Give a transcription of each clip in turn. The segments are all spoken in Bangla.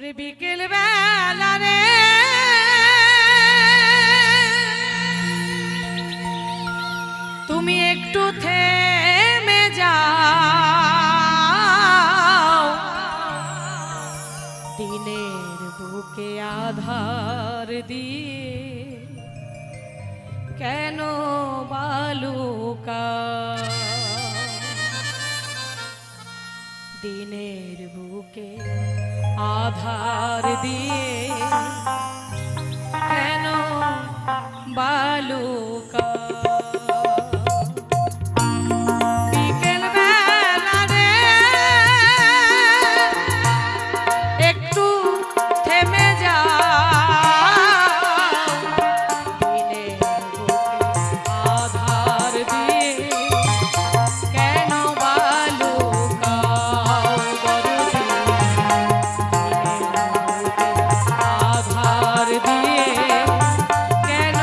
ওরে বিকেল বেলা রে তুমি একটু থেমে যাও, দিনের বুকে আধার দিয়ে কেন বালুকা, দিনের বুকে আধার দিয়ে কেন বালুকা। বিকেল বেলা রে একটু থেমে যাও, দিনের বুকে আধার দিয়ে কেন বালুকা। আধার দিয়ে কেন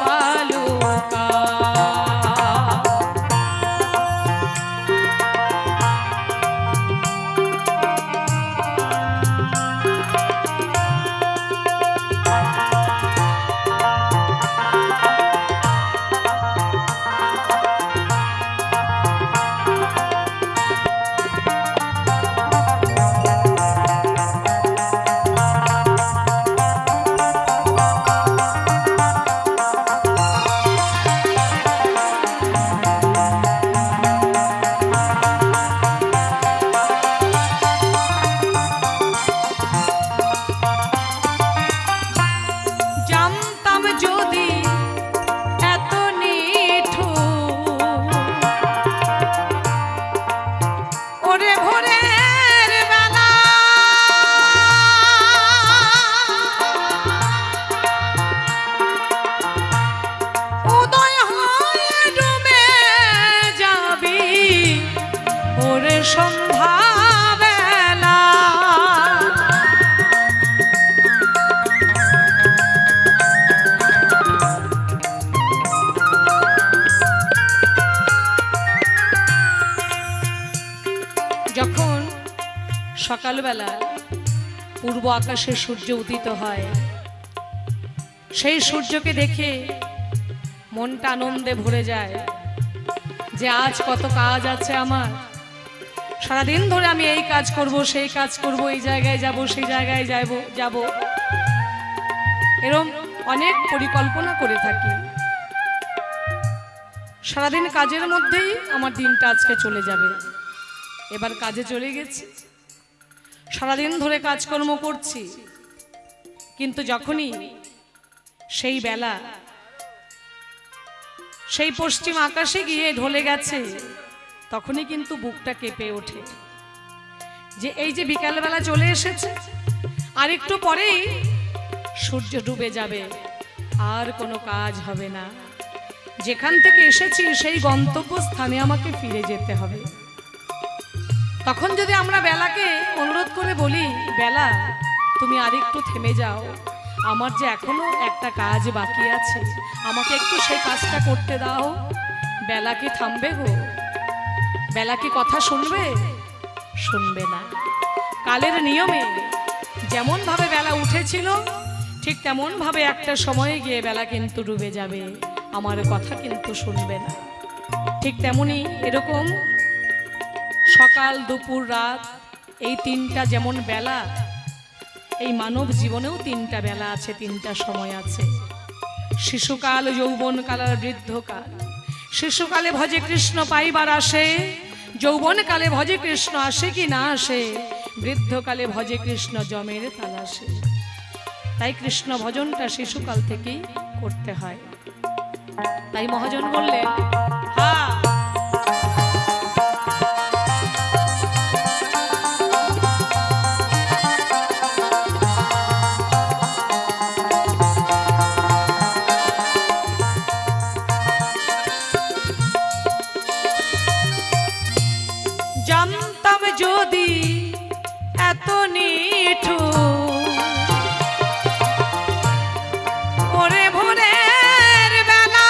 বালুকা। সন্ধ্যাবেলা যখন সকালবেলা পূর্ব আকাশে সূর্য উদিত হয়, সেই সূর্যকে দেখে মনটা আনন্দে ভরে যায় যে আজ কত কাজ আছে আমার, সারাদিন ধরে আমি এই কাজ করব, সেই কাজ করব, এই জায়গায় যাব, সেই জায়গায় যাব, এরকম অনেক পরিকল্পনা করে থাকি। সারাদিন কাজের মধ্যেই আমার দিনটা আজকে চলে যাবে। এবার কাজে চলে গেছি, সারাদিন ধরে কাজকর্ম করছি, কিন্তু যখনই সেই বেলা সেই পশ্চিম আকাশে গিয়ে ঢলে গেছে, তখনই কিন্তু বুকটা কেঁপে ওঠে যে এই যে বিকালবেলা চলে এসেছে, আর একটু পরেই সূর্য ডুবে যাবে, আর কোনো কাজ হবে না। যেখান থেকে এসেছি সেই গন্তব্য স্থানে আমাকে ফিরে যেতে হবে। তখন যদি আমরা বেলাকে অনুরোধ করে বলি, বেলা তুমি আর একটু থেমে যাও, আমার যে এখনো একটা কাজ বাকি আছে, আমাকে একটু সেই কাজটা করতে দাও, বেলা কি থামবে গো? বেলা কি কথা শুনবে? শুনবে না। কালের নিয়মে যেমন ভাবে বেলা উঠেছিল, ঠিক তেমন ভাবে একটা সময়ে গিয়ে বেলা কিন্তু ডুবে যাবে, আমার কথা কিন্তু শুনবে না। ঠিক তেমনি এরকম সকাল, দুপুর, রাত, এই তিনটা যেমন বেলা, এই মানব জীবনেও তিনটা বেলা আছে, তিনটা সময় আছে। শিশুকাল, যৌবনকাল আর বৃদ্ধকাল। শিশুকালে ভজে কৃষ্ণ পাইবার আসে, যৌবনকালে ভজে কৃষ্ণ আসে কি না আসে, বৃদ্ধকালে ভজে কৃষ্ণ জমের তালাশে। তাই কৃষ্ণ ভজনটা শিশুকাল থেকেই করতে হয়। তাই মহাজন বললেন, হ্যাঁ জানতাম যদি এত নিঠুর, ওরে ভোরের বেলা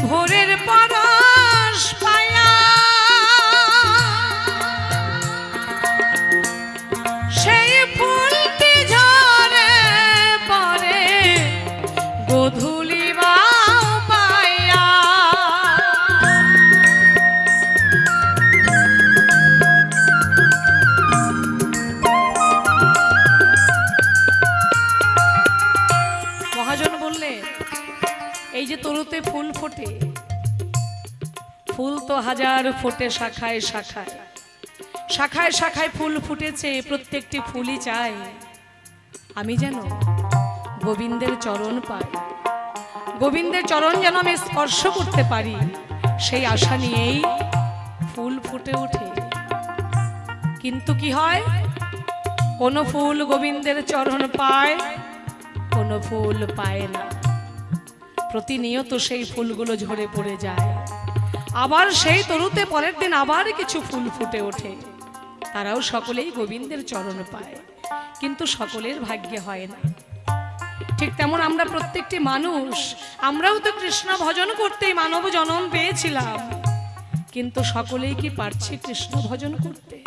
ভোরের পরশ পায়া সেই ফুলটি ঝরে পড়ে গোধূলি বাউ পায়া। মহাজন বললে এই যে তরুতে ফুল ফোটে, ফুল তো হাজার ফোটে শাখায় শাখায়, শাখায় শাখায় ফুল ফুটেছে, প্রত্যেকটি ফুলই চায় আমি যেন গোবিন্দের চরণ পাই, গোবিন্দের চরণ যেন আমি স্পর্শ করতে পারি, সেই আশা নিয়েই ফুল ফুটে ওঠে। কিন্তু কি হয়, কোনো ফুল গোবিন্দের চরণ পায়, কোনো ফুল পায় না। প্রতিনিয়ত সেই ফুলগুলো ঝরে পড়ে যায়, আবার সেই তরুতে পরের দিন আবার কিছু ফুল ফুটে ওঠে, তারাও সকলেই গোবিন্দের চরণ পায়, কিন্তু সকলের ভাগ্যে হয় না। ঠিক তেমন আমরা প্রত্যেকটি মানুষ, আমরাও তো কৃষ্ণ ভজন করতেই মানব জন্ম পেয়েছিলাম, কিন্তু সকলেই কি পারছি কৃষ্ণ ভজন করতে?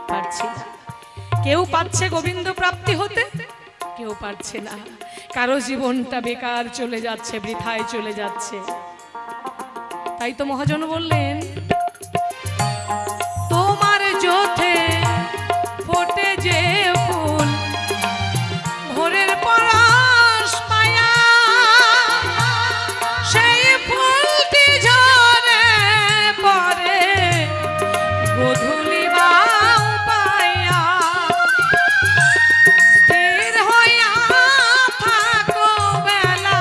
পারছি না। কেউ পাচ্ছে গোবিন্দ প্রাপ্তি হতে, কেউ পারছে না। কারো জীবনটা বেকার চলে যাচ্ছে, বৃথায় চলে যাচ্ছে। তাই তো মহাজন বললেন, তোমার জোথে ফোটে যে ফুল ভোরের পরশ পায়া সেই ফুলটি ঝরে পড়ে গোধূলি বাউ পায়া। স্থির হইয়া থাকো বেলা,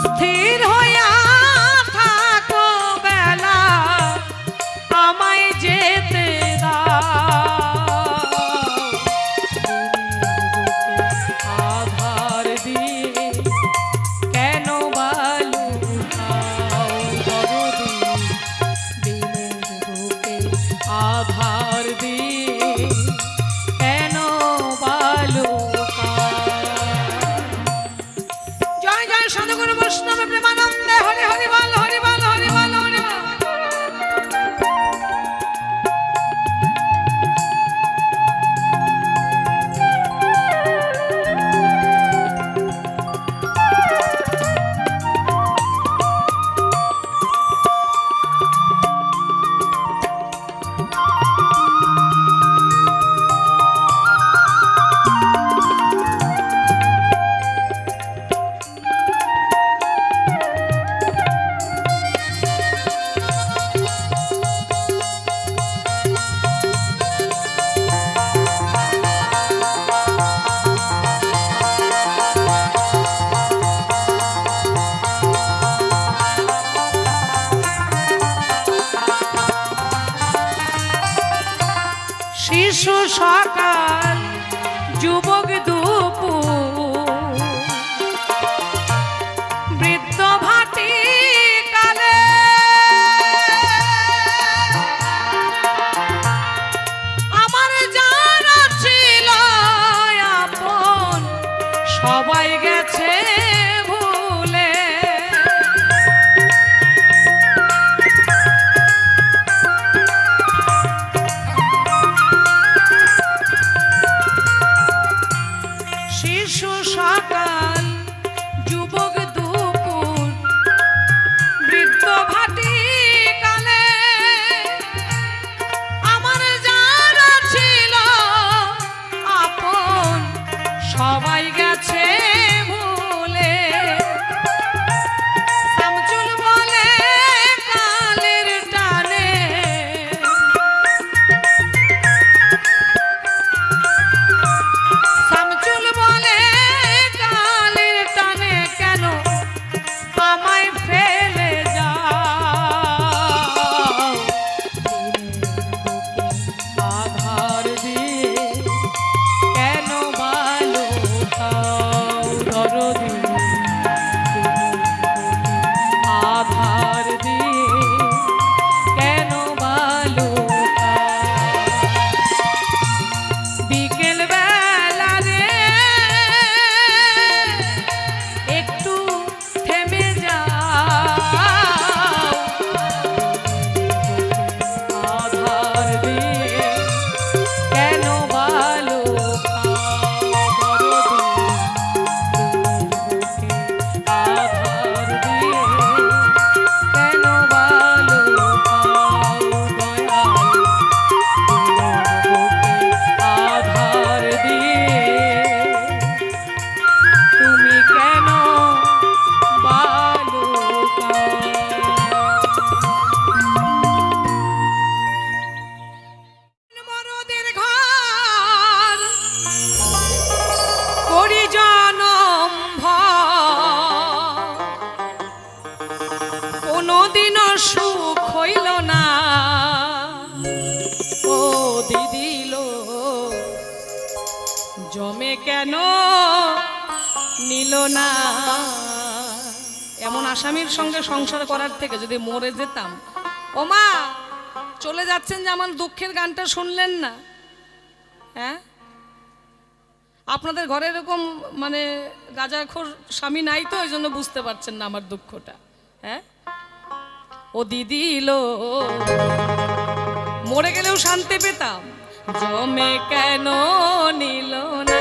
স্থির হইয়া থাকো বেলা, আমায় যেতে দাও। আধার দিয়ে কেন বালুকাও দরদি, দিনের বুকে আধার দিয়ে কেন বালুকাও। জয় জয় সদগুরু বৈষ্ণব প্রেমানন্দে, হরি হরি বল, হরি বল, হরি বল, হরি বল। শিশু সকাল, যুবক দুপুর, বৃদ্ধ ভাটি কালে আমার যারা ছিল আপন সবাই গেছে ভুলে। শিশু সকাল, যুবক দুপুর, বৃদ্ধ ভাটি কালে আমার যারা ছিল আপন সবাই গেছে ভুলে। সামচুল বলে কালের টানে, সামচুল বলে কালের টানে কেন আমায় ফেলে যাও। আধার দিয়ে কেন বালুকা জমে কেন নিল না। এমন আসামির সঙ্গে সংসার করার থেকে যদি মরে যেতাম। ও মা, চলে যাচ্ছেন যে আমার দুঃখের গানটা শুনলেন না? হ্যাঁ, আপনাদের ঘরে এরকম মানে গাঁজাখোর স্বামী নাই তো, ওই জন্য বুঝতে পারছেন না আমার দুঃখটা। হ্যাঁ, ও দিদি লো, মরে গেলেও শান্তি পেতাম, জমে কেন নিল না।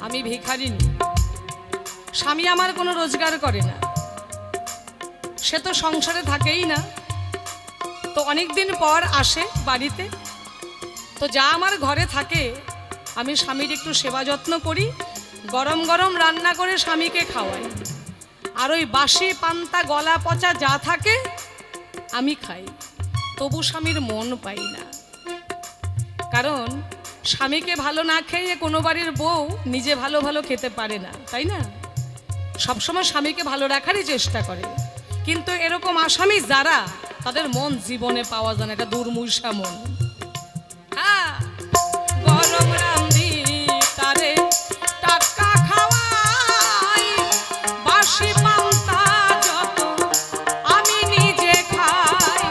আমি ভিখারিনী, স্বামী আমার কোনো রোজগার করে না, সে তো সংসারে থাকেই না, তো অনেক দিন পর আসে বাড়িতে, তো যা আমার ঘরে থাকে আমি স্বামীর একটু সেবা যত্ন করি, গরম গরম রান্না করে স্বামীকে খাওয়াই, আর ওই বাসি পান্তা গলা পচা যা থাকে আমি খাই, তবু স্বামীর মন পাই না। কারণ স্বামীকে ভালো না খেয়ে কোনো বাড়ির বউ নিজে ভালো ভালো খেতে পারে না, তাই না? সবসময় স্বামীকে ভালো রাখারই চেষ্টা করে, কিন্তু এরকম আসামি যারা, তাদের মন জীবনে পাওয়া যায় না, এটা দুর্মূষা মন। হ্যাঁ, গরম রান্ধি তারে টাটকা খাওয়াই, বাসি পান্তা যত আমি নিজে খাই,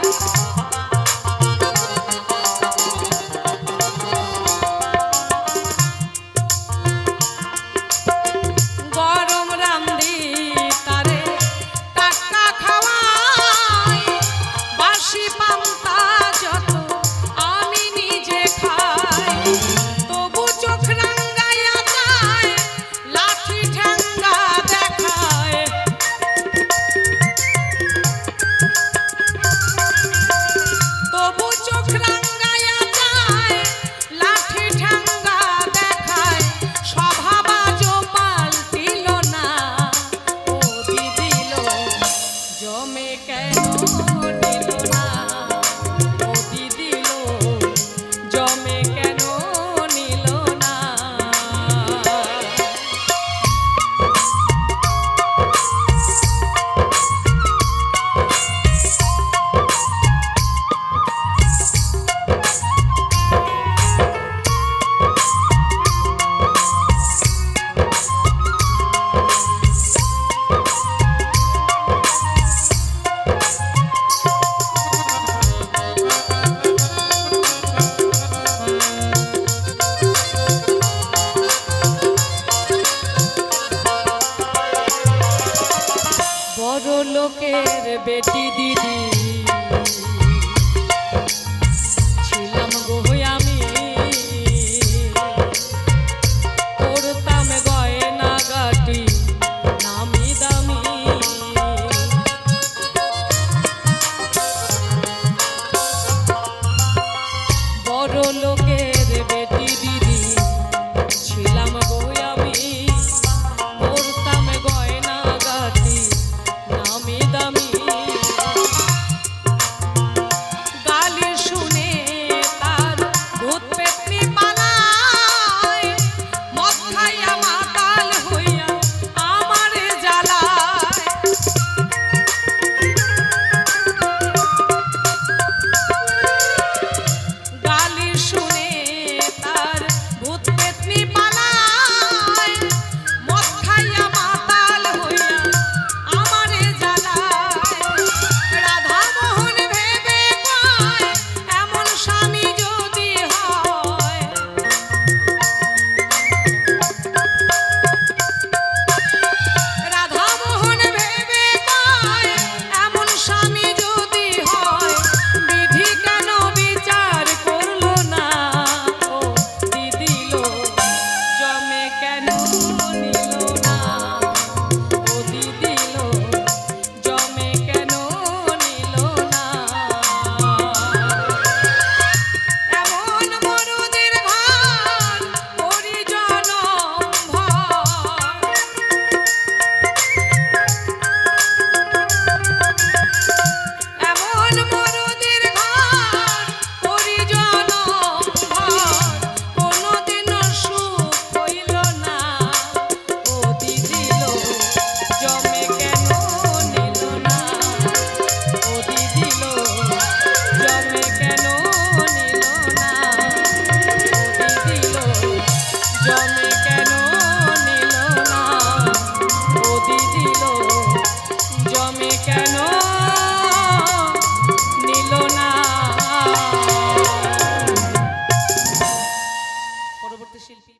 গরম রান্ধি তারে টাটকা খাওয়াই, বাসি পান্তা যত আমি নিজে খাই, তবু লোকের বেটি দিদি ছিলাম গো আমি, করতাম গয়না গাটি নামি দামি। বড় লোকের বেটি দিদি ছিলাম গো আমি, করতাম গয়না গাটি নামি দামি। গালি শুনে তার ভূত পেতনি পালায়, মদ খাইয়া মাতাল হইয়া আমারে জ্বালায়। গালি শুনে তার ভূত পেতনি পালায়, মদ খাইয়া মাতাল হইয়া আমারে জ্বালায়। রাধা মোহন ভেবে কয় এমন স্বামী যদি হয়, রাধা মোহন ভেবে কয় এমন স্বামী যদি হয়, বিধি কেন বিচার করলো না, ও দিদিল জমে কেন নিল না, ও দিদিল জমে কেন নিল না। এমন মরদের ঘর পরিজন ভর, এমন মরদের ঘর পরিজন ভর, কোনদিনও সুখ হইল না, ও দিদিল জমে কেন নিল না, ও দিদিল জমে কেন নিল না, ও দিদিল জমে কেন নিল না, ও দিদিল জমে কেন নিল না। পরবর্তী শিল্পী।